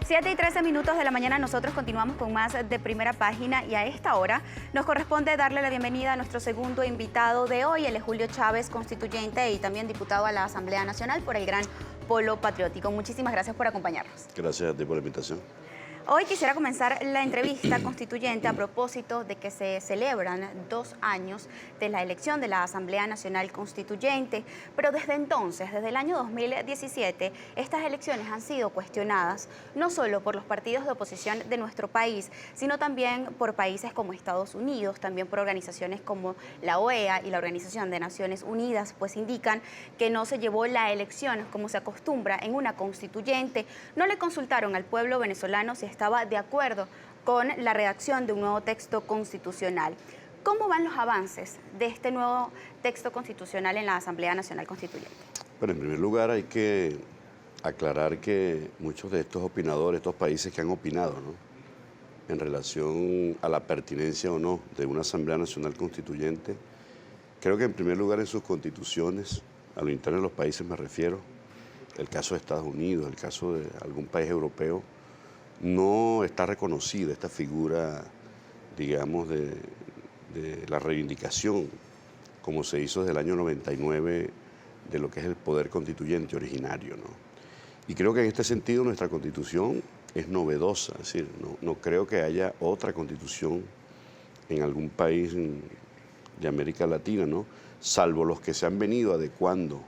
7:13 de la mañana, nosotros continuamos con más de Primera Página y a esta hora nos corresponde darle la bienvenida a nuestro segundo invitado de hoy. Él es Julio Chávez, constituyente y también diputado a la Asamblea Nacional por el Gran Polo Patriótico. Muchísimas gracias por acompañarnos. Gracias a ti por la invitación. Hoy quisiera comenzar la entrevista constituyente a propósito de que se celebran 2 años de la elección de la Asamblea Nacional Constituyente, pero desde entonces, desde el año 2017, estas elecciones han sido cuestionadas no solo por los partidos de oposición de nuestro país, sino también por países como Estados Unidos, también por organizaciones como la OEA y la Organización de Naciones Unidas, pues indican que no se llevó la elección como se acostumbra en una constituyente. No le consultaron al pueblo venezolano si estaba de acuerdo con la redacción de un nuevo texto constitucional. ¿Cómo van los avances de este nuevo texto constitucional en la Asamblea Nacional Constituyente? Bueno, en primer lugar hay que aclarar que muchos de estos opinadores, estos países que han opinado, ¿no?, en relación a la pertinencia o no de una Asamblea Nacional Constituyente, creo que en primer lugar en sus constituciones, a lo interno de los países me refiero, el caso de Estados Unidos, el caso de algún país europeo, no está reconocida esta figura, digamos, de la reivindicación, como se hizo desde el año 99, de lo que es el poder constituyente originario, ¿no? Y creo que en este sentido nuestra Constitución es novedosa, es decir, no creo que haya otra Constitución en algún país de América Latina, ¿no?, salvo los que se han venido adecuando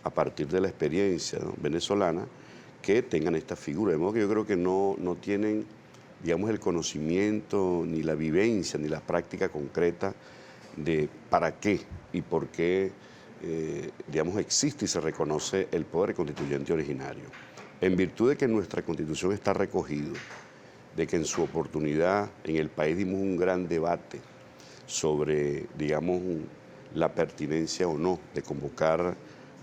a partir de la experiencia, ¿no?, venezolana, que tengan esta figura. De modo que yo creo que no tienen, digamos, el conocimiento, ni la vivencia, ni la práctica concreta de para qué y por qué, digamos, existe y se reconoce el poder constituyente originario. En virtud de que nuestra Constitución está recogido, de que en su oportunidad en el país dimos un gran debate sobre, digamos, la pertinencia o no de convocar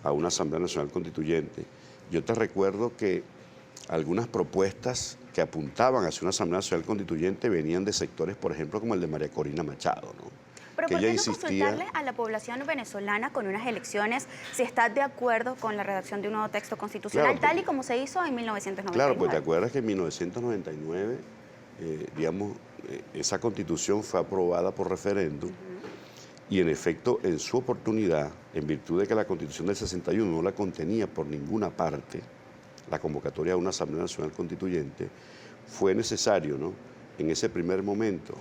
a una Asamblea Nacional Constituyente. Yo te recuerdo que algunas propuestas que apuntaban hacia una Asamblea Nacional Constituyente venían de sectores, por ejemplo, como el de María Corina Machado, ¿no? Pero ¿por qué no consultarle a la población venezolana con unas elecciones si está de acuerdo con la redacción de un nuevo texto constitucional, claro, tal y como se hizo en 1999? Claro, pues te acuerdas que en 1999, digamos, esa Constitución fue aprobada por referéndum. Y en efecto, en su oportunidad, en virtud de que la Constitución del 61 no la contenía por ninguna parte, la convocatoria de una Asamblea Nacional Constituyente, fue necesario, ¿no?, en ese primer momento,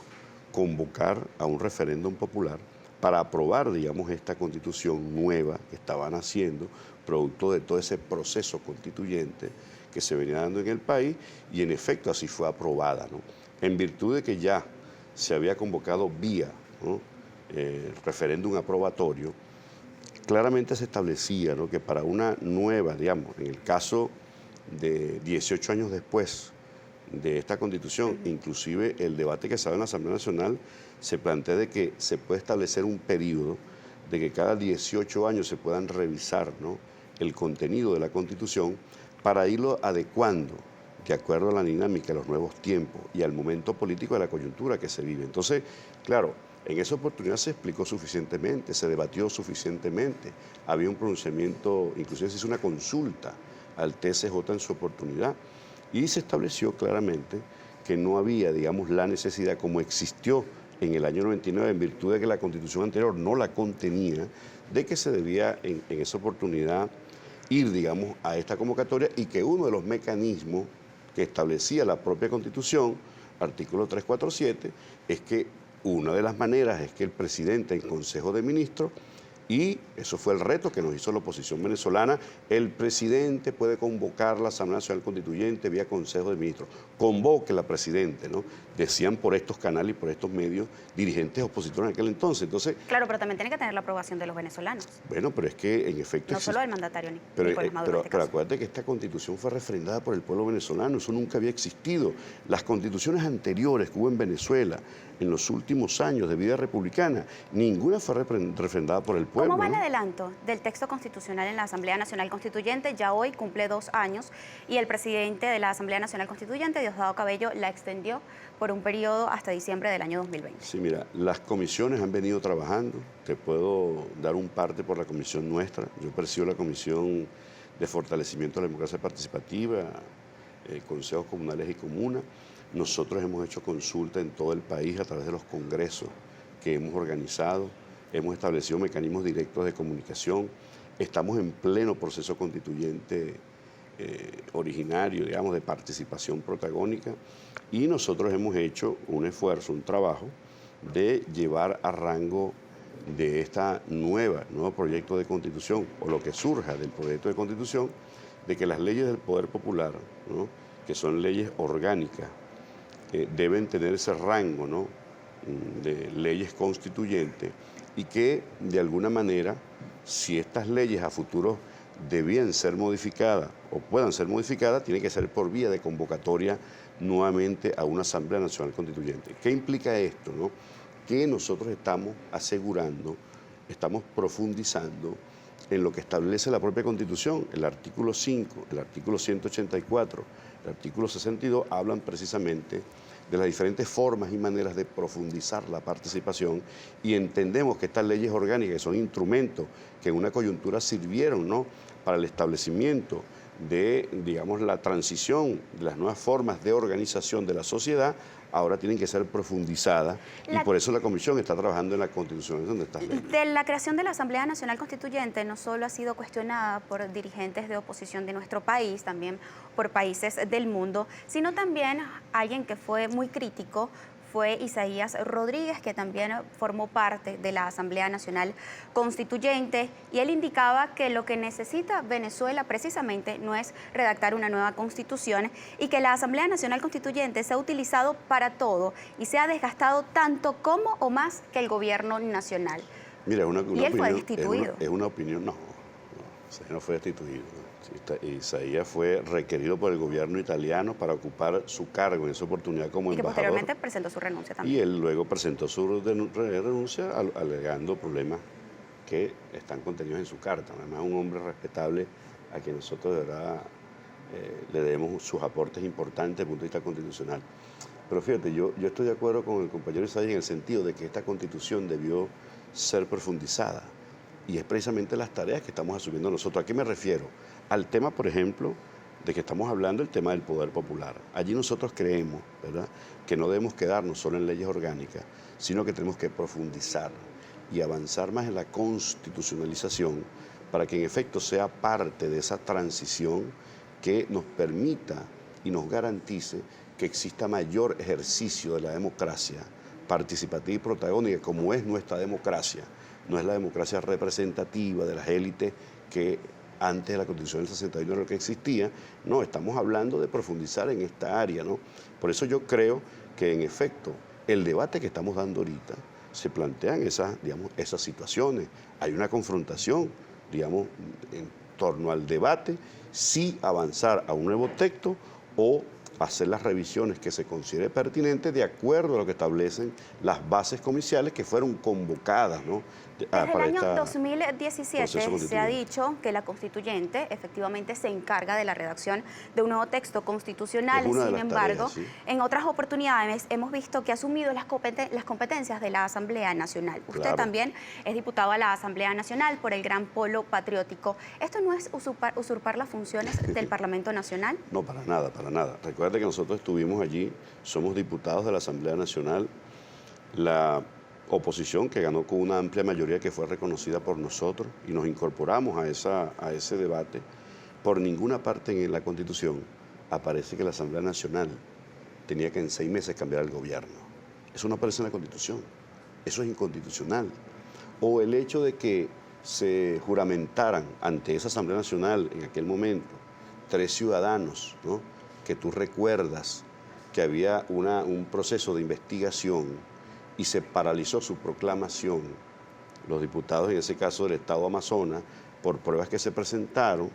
convocar a un referéndum popular para aprobar, digamos, esta Constitución nueva que estaban haciendo, producto de todo ese proceso constituyente que se venía dando en el país, y en efecto así fue aprobada, ¿no?, en virtud de que ya se había convocado vía, ¿no?, referéndum aprobatorio. Claramente se establecía, ¿no?, que para una nueva, digamos, en el caso de 18 años después de esta Constitución, inclusive el debate que se da en la Asamblea Nacional se plantea de que se puede establecer un periodo de que cada 18 años se puedan revisar, ¿no?, el contenido de la Constitución para irlo adecuando de acuerdo a la dinámica de los nuevos tiempos y al momento político de la coyuntura que se vive. Entonces, claro, en esa oportunidad se explicó suficientemente, se debatió suficientemente, había un pronunciamiento, inclusive se hizo una consulta al TSJ en su oportunidad y se estableció claramente que no había, digamos, la necesidad como existió en el año 99 en virtud de que la Constitución anterior no la contenía, de que se debía en esa oportunidad ir, digamos, a esta convocatoria y que uno de los mecanismos que establecía la propia Constitución, artículo 347, es que una de las maneras es que el presidente en Consejo de Ministros, y eso fue el reto que nos hizo la oposición venezolana, el presidente puede convocar la Asamblea Nacional Constituyente vía Consejo de Ministros. Convóquela, presidente, ¿no?, decían por estos canales y por estos medios dirigentes opositores en aquel entonces. Entonces, claro, pero también tiene que tener la aprobación de los venezolanos. Bueno, pero es que en efecto... No solo del mandatario Nicolás Maduro. Pero acuérdate que esta Constitución fue refrendada por el pueblo venezolano, eso nunca había existido. Las constituciones anteriores que hubo en Venezuela en los últimos años de vida republicana, ninguna fue refrendada por el pueblo. ¿Cómo va el adelanto del texto constitucional en la Asamblea Nacional Constituyente? Ya hoy cumple 2 años y el presidente de la Asamblea Nacional Constituyente, Diosdado Cabello, la extendió por un periodo hasta diciembre del año 2020. Sí, mira, las comisiones han venido trabajando. Te puedo dar un parte por la comisión nuestra. Yo presido la Comisión de Fortalecimiento de la Democracia Participativa, consejos comunales y comunas. Nosotros hemos hecho consulta en todo el país a través de los congresos que hemos organizado, hemos establecido mecanismos directos de comunicación, estamos en pleno proceso constituyente originario, digamos, de participación protagónica, y nosotros hemos hecho un esfuerzo, un trabajo de llevar a rango de esta nuevo proyecto de constitución, o lo que surja del proyecto de constitución, de que las leyes del poder popular, ¿no?, que son leyes orgánicas, deben tener ese rango, ¿no?, de leyes constituyentes, y que de alguna manera, si estas leyes a futuro debían ser modificadas o puedan ser modificadas, tiene que ser por vía de convocatoria nuevamente a una Asamblea Nacional Constituyente. ¿Qué implica esto, no? Que nosotros estamos asegurando, estamos profundizando en lo que establece la propia Constitución. El artículo 5, el artículo 184, el artículo 62 hablan precisamente de las diferentes formas y maneras de profundizar la participación, y entendemos que estas leyes orgánicas, que son instrumentos que en una coyuntura sirvieron, ¿no?, para el establecimiento de, digamos, la transición de las nuevas formas de organización de la sociedad, ahora tienen que ser profundizadas, y por eso la Comisión está trabajando en la constitucionalización de estas leyes. De la creación de la Asamblea Nacional Constituyente no solo ha sido cuestionada por dirigentes de oposición de nuestro país, también por países del mundo, sino también alguien que fue muy crítico fue Isaías Rodríguez, que también formó parte de la Asamblea Nacional Constituyente, y él indicaba que lo que necesita Venezuela precisamente no es redactar una nueva constitución, y que la Asamblea Nacional Constituyente se ha utilizado para todo y se ha desgastado tanto como o más que el gobierno nacional. Mira, una y él fue destituido. Es una opinión, no, Isaías no fue destituido. Isaías fue requerido por el gobierno italiano para ocupar su cargo en esa oportunidad como embajador. Y que posteriormente presentó su renuncia también. Y él luego presentó su renuncia alegando problemas que están contenidos en su carta. Además, un hombre respetable a quien nosotros de verdad le debemos sus aportes importantes desde el punto de vista constitucional. Pero fíjate, yo estoy de acuerdo con el compañero Isaías en el sentido de que esta constitución debió ser profundizada. Y es precisamente las tareas que estamos asumiendo nosotros. ¿A qué me refiero? Al tema, por ejemplo, de que estamos hablando del tema del poder popular. Allí nosotros creemos, ¿verdad?, que no debemos quedarnos solo en leyes orgánicas, sino que tenemos que profundizar y avanzar más en la constitucionalización para que en efecto sea parte de esa transición que nos permita y nos garantice que exista mayor ejercicio de la democracia participativa y protagónica, como es nuestra democracia. No es la democracia representativa de las élites que antes de la Constitución del 61 era lo que existía. No, estamos hablando de profundizar en esta área, ¿no? Por eso yo creo que, en efecto, el debate que estamos dando ahorita se plantean esas situaciones. Hay una confrontación, digamos, en torno al debate, si avanzar a un nuevo texto o hacer las revisiones que se considere pertinentes de acuerdo a lo que establecen las bases comiciales que fueron convocadas, ¿no? Desde el año 2017 se ha dicho que la constituyente efectivamente se encarga de la redacción de un nuevo texto constitucional. Sin embargo, tareas, ¿sí?, en otras oportunidades hemos visto que ha asumido las competencias de la Asamblea Nacional. Usted Claro. también es diputado a la Asamblea Nacional por el Gran Polo Patriótico. ¿Esto no es usurpar las funciones del Parlamento Nacional? No, para nada, para nada. Recuerda que nosotros estuvimos allí, somos diputados de la Asamblea Nacional. La oposición que ganó con una amplia mayoría que fue reconocida por nosotros, y nos incorporamos a ese debate. Por ninguna parte en la Constitución aparece que la Asamblea Nacional tenía que en 6 meses cambiar el gobierno. Eso no aparece en la Constitución. Eso es inconstitucional. O el hecho de que se juramentaran ante esa Asamblea Nacional en aquel momento 3 ciudadanos, ¿no?, que tú recuerdas que había un proceso de investigación y se paralizó su proclamación, los diputados en ese caso del Estado Amazonas, por pruebas que se presentaron,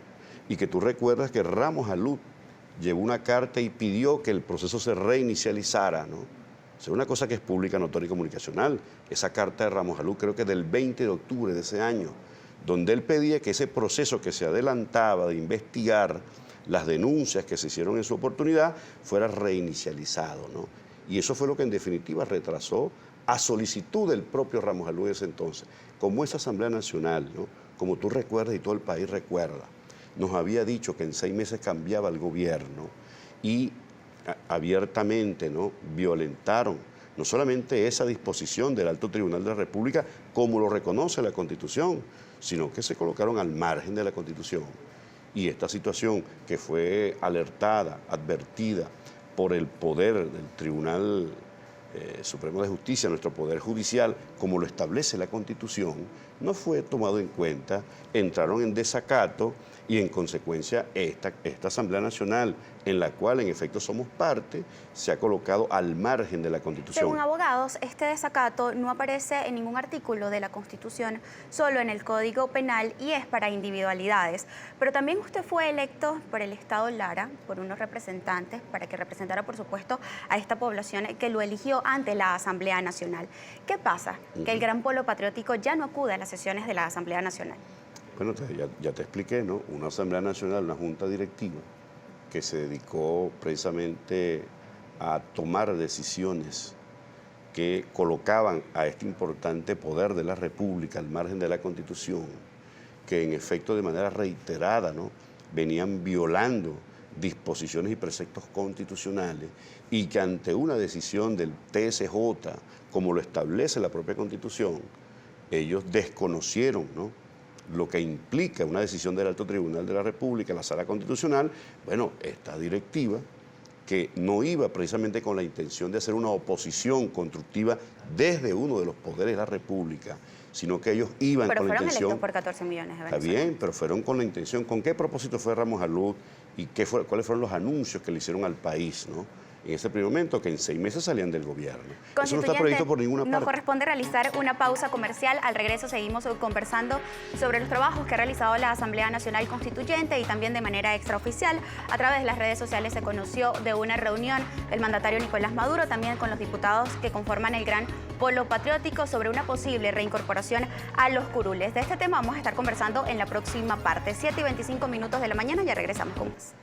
y que tú recuerdas que Ramos Alud llevó una carta y pidió que el proceso se reinicializara, ¿no? O sea, una cosa que es pública, notoria y comunicacional. Esa carta de Ramos Alud creo que es del 20 de octubre de ese año, donde él pedía que ese proceso que se adelantaba de investigar las denuncias que se hicieron en su oportunidad fuera reinicializado, ¿no? Y eso fue lo que en definitiva retrasó, a solicitud del propio Ramos Alud de ese entonces. Como esa Asamblea Nacional, ¿no?, como tú recuerdas y todo el país recuerda, nos había dicho que en 6 meses cambiaba el gobierno y abiertamente, ¿no?, violentaron no solamente esa disposición del Alto Tribunal de la República, como lo reconoce la Constitución, sino que se colocaron al margen de la Constitución. Y esta situación que fue alertada, advertida por el poder del Tribunal Supremo de Justicia, nuestro Poder Judicial, como lo establece la Constitución, no fue tomado en cuenta, entraron en desacato y en consecuencia esta Asamblea Nacional, en la cual en efecto somos parte, se ha colocado al margen de la Constitución. Según abogados, este desacato no aparece en ningún artículo de la Constitución, solo en el Código Penal y es para individualidades. Pero también usted fue electo por el Estado Lara, por unos representantes, para que representara, por supuesto, a esta población que lo eligió ante la Asamblea Nacional. ¿Qué pasa? Que el Gran Polo Patriótico ya no acude a las sesiones de la Asamblea Nacional. Bueno, ya te expliqué, ¿no? Una Asamblea Nacional, una Junta Directiva, que se dedicó precisamente a tomar decisiones que colocaban a este importante poder de la República al margen de la Constitución, que en efecto de manera reiterada, ¿no?, venían violando disposiciones y preceptos constitucionales y que ante una decisión del TSJ, como lo establece la propia Constitución, ellos desconocieron, ¿no?, lo que implica una decisión del Alto Tribunal de la República, la Sala Constitucional. Bueno, esta directiva, que no iba precisamente con la intención de hacer una oposición constructiva desde uno de los poderes de la República, sino que ellos iban con la intención... Pero fueron electos por 14 millones de venezolanos. Está bien, pero fueron con la intención. ¿Con qué propósito fue Ramos Alud y cuáles fueron los anuncios que le hicieron al país, ¿no?, en ese primer momento, que en 6 meses salían del gobierno? Eso no está previsto por ninguna parte. Nos corresponde realizar una pausa comercial. Al regreso seguimos conversando sobre los trabajos que ha realizado la Asamblea Nacional Constituyente y también de manera extraoficial. A través de las redes sociales se conoció de una reunión del mandatario Nicolás Maduro, también con los diputados que conforman el Gran Polo Patriótico, sobre una posible reincorporación a los curules. De este tema vamos a estar conversando en la próxima parte. 7:25 de la mañana, ya regresamos con más.